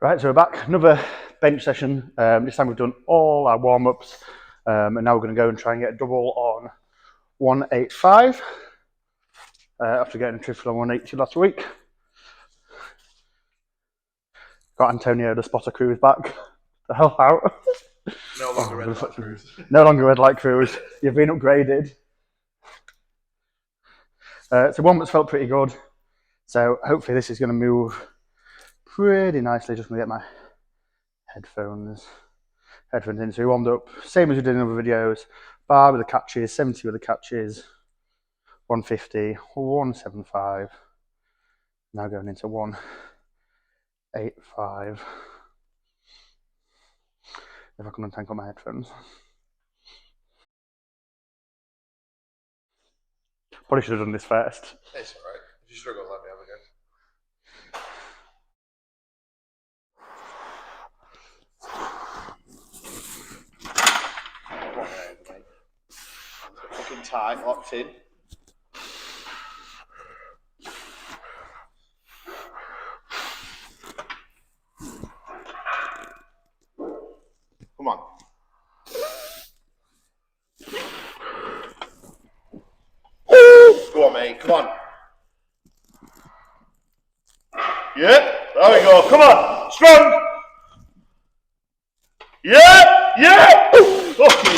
Right, so we're back. Another bench session. This time we've done all our warm-ups, and now we're going to go and try and get a double on 185 after getting a triple on 180 last week. Got Antonio, the spotter crew, is back to help out. No longer red light crews. No longer red light crews. You've been upgraded. So warm-ups felt pretty good. So hopefully this is going to move pretty nicely. Just going to get my headphones in. So we warmed up, same as we did in other videos. Bar with the catches, 70 with the catches, 150, 175. Now going into 185. If I can untangle my headphones. Probably should have done this first. It's alright. If you struggle, let me have a go. Come on, mate. Fucking tight, locked in. Come on. Go on, mate. Come on. Yeah. There we go. Come on. Strong. Yeah. Yeah. Fucking.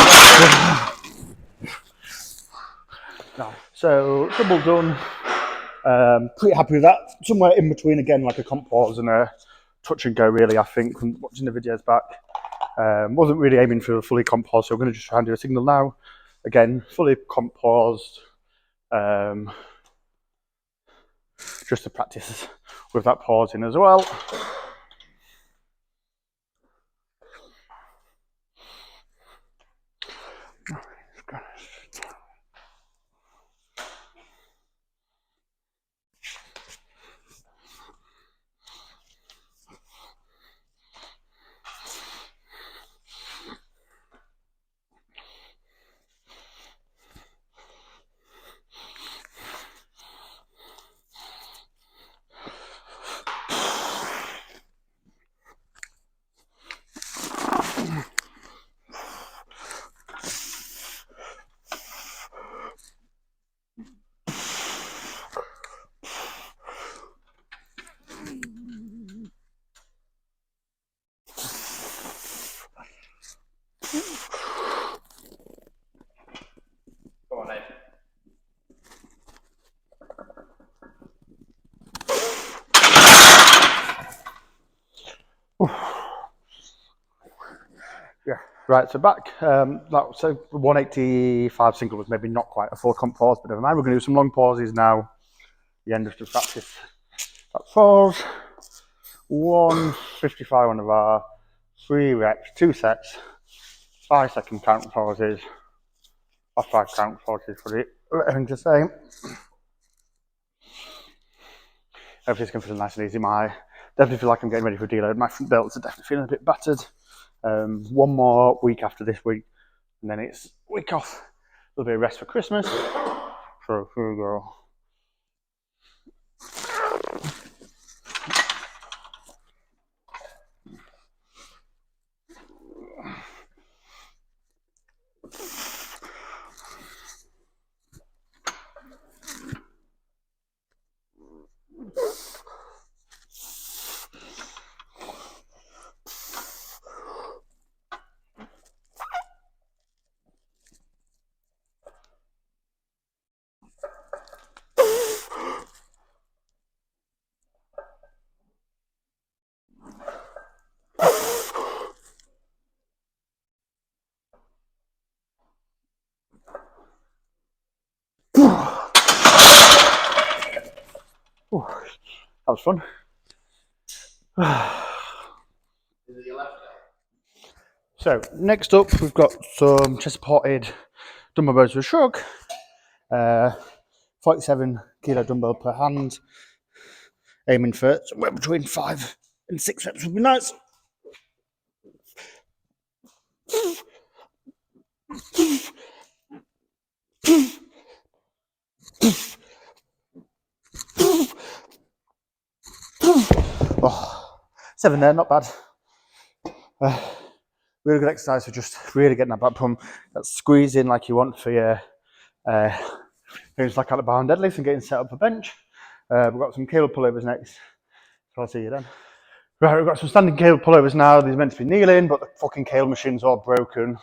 So double done. Pretty happy with that. Somewhere in between again, like a comp pause and a touch and go. Really, I think from watching the videos back, wasn't really aiming for a fully comp pause. So we're going to just try and do a signal now. Again, fully comp paused. Just to practice with that pausing as well. Come on, mate. Yeah, right, so back. So 185 single was maybe not quite a full comp pause, but never mind. We're going to do some long pauses now. The end of the practice. That fours. 155 on the bar. 3 reps, 2 sets. 5-second count pauses. Or 5 count pauses for it. Everything to say. Everything's going to feel nice and easy. Definitely feel like I'm getting ready for a deload. My front delts are definitely feeling a bit battered. One more week after this week, and then it's week off. A little bit of rest for Christmas. So here we go. Ooh, that was fun. So next up, we've got some chest supported dumbbell rows with shrug. 47 kilo dumbbell per hand. Aiming for somewhere between 5 and 6 reps would be nice. Oh, 7 there, not bad. Really good exercise for just really getting that back pump, that squeeze in like you want for your things like out the bar and deadlifts and getting set up for bench. We've got some cable pullovers next, so I'll see you then. Right, we've got some standing cable pullovers now. These are meant to be kneeling, but the fucking cable machine's all broken.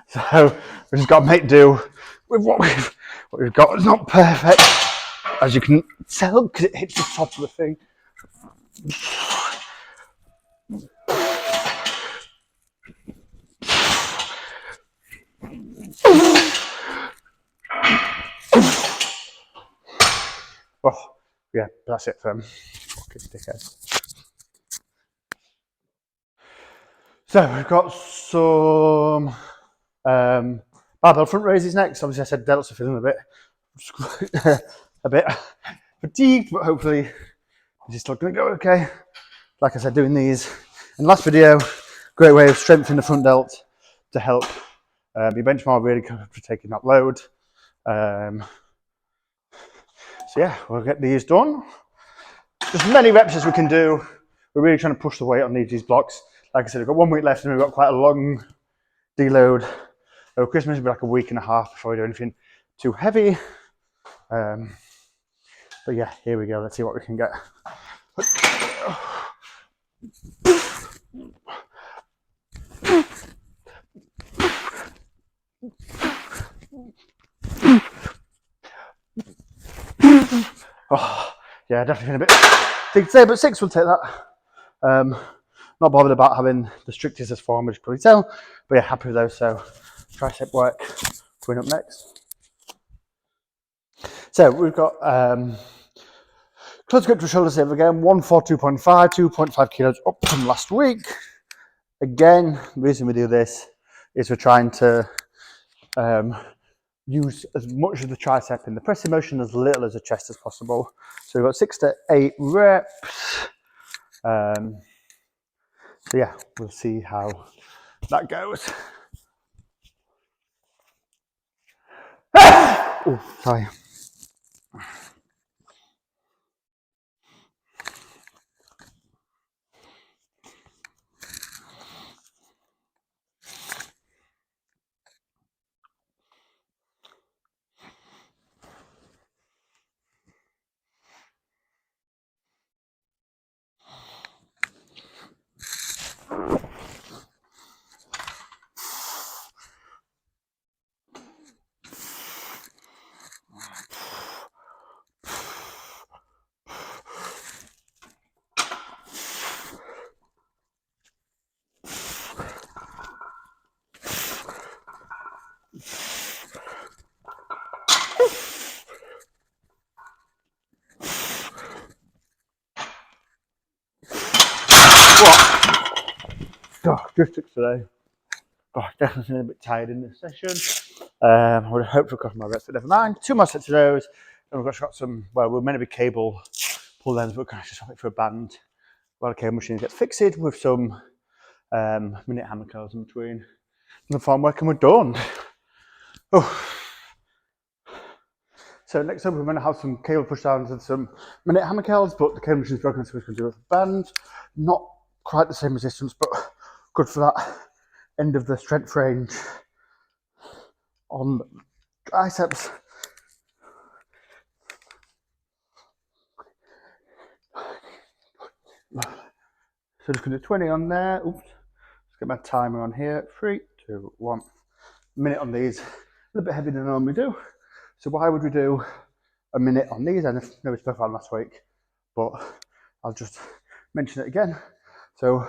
So we've just got to make do with what we've got. It's not perfect, as you can tell, because it hits the top of the thing. Oh, yeah, that's it for them. Fucking dickheads. So we've got some barbell front raises next. Obviously, I said delts are feeling a bit fatigued, but hopefully this is still going to go okay. Like I said, doing these in the last video, great way of strengthening the front delt to help your bench more really for taking that load. So yeah, we'll get these done. Just as many reps as we can do. We're really trying to push the weight on these blocks. Like I said, we've got 1 week left and we've got quite a long deload over Christmas. It'll be like a week and a half before we do anything too heavy. But yeah, here we go. Let's see what we can get. Oh, yeah, definitely feeling a bit big today, but 6 will take that. Not bothered about having the strictest form, as you can probably tell, but yeah, happy with those. So tricep work going up next. So we've got close grip to shoulder save again, 142.5, 2.5 kilos up from last week. Again, the reason we do this is we're trying to use as much of the tricep in the pressing motion, as little as the chest as possible. So we've got 6 to 8 reps. So yeah, we'll see how that goes. Oh, sorry. Oh, just took today. Oh, definitely feeling a bit tired in this session. I would hope for a couple more reps, but never mind. 2 more sets of those. And we've got some, well, we're meant to be cable pull ends, but we're going to just have it for a band while the cable machine gets fixed with some minute hammer curls in between. And the farm work and we're done. Oh. So next up we're going to have some cable push downs and some minute hammer curls, but the cable machine's broken, so we're going to do it with a band. Not quite the same resistance, but good for that end of the strength range on triceps. So just going to do 20 on there. Oops. Let's get my timer on here. 3, 2, 1. Minute on these. A little bit heavier than I normally do. So why would we do a minute on these? I know we spoke about last week, but I'll just mention it again. So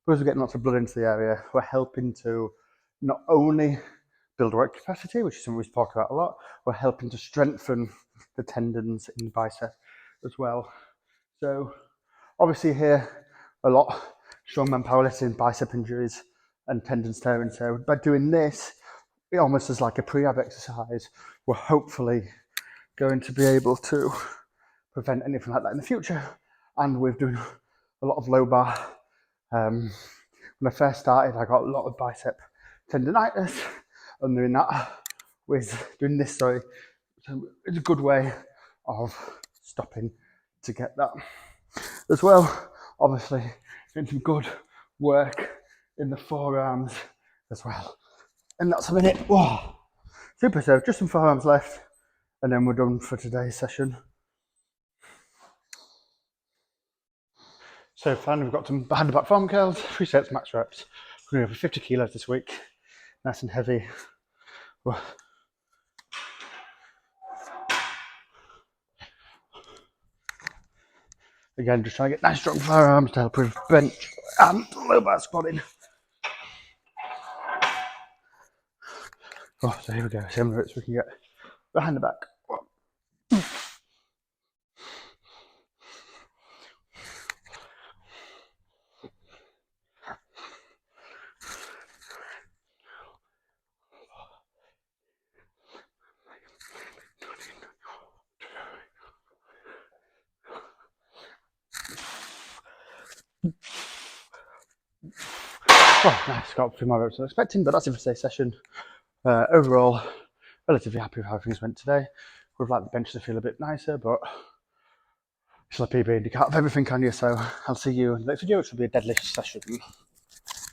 because we're getting lots of blood into the area, we're helping to not only build work capacity, which is something we talk about a lot, we're helping to strengthen the tendons in the bicep as well. So obviously here, a lot strongman powerlifting, bicep injuries and tendons tearing. So by doing this, it almost is like a pre-ab exercise. We're hopefully going to be able to prevent anything like that in the future. And we're doing a lot of low bar. When I first started, I got a lot of bicep tendonitis, and doing that with doing this, sorry, so it's a good way of stopping to get that. as well. Obviously, getting some good work in the forearms as well. And that's a minute. Whoa. Super, so just some forearms left, and then we're done for today's session. So finally we've got some behind the back farm curls, 3 sets max reps. We're going over 50 kilos this week, nice and heavy. Whoa. Again, just trying to get nice strong forearms to help with bench and low bar squatting. Oh, so here we go, same reps we can get behind the back. Oh, nice, got a few more reps than I was expecting, but that's it for today's session. Overall, relatively happy with how things went today. Would have liked the bench to feel a bit nicer, but still a PB and you can't have everything, can you? So I'll see you in the next video, which will be a deadlift session.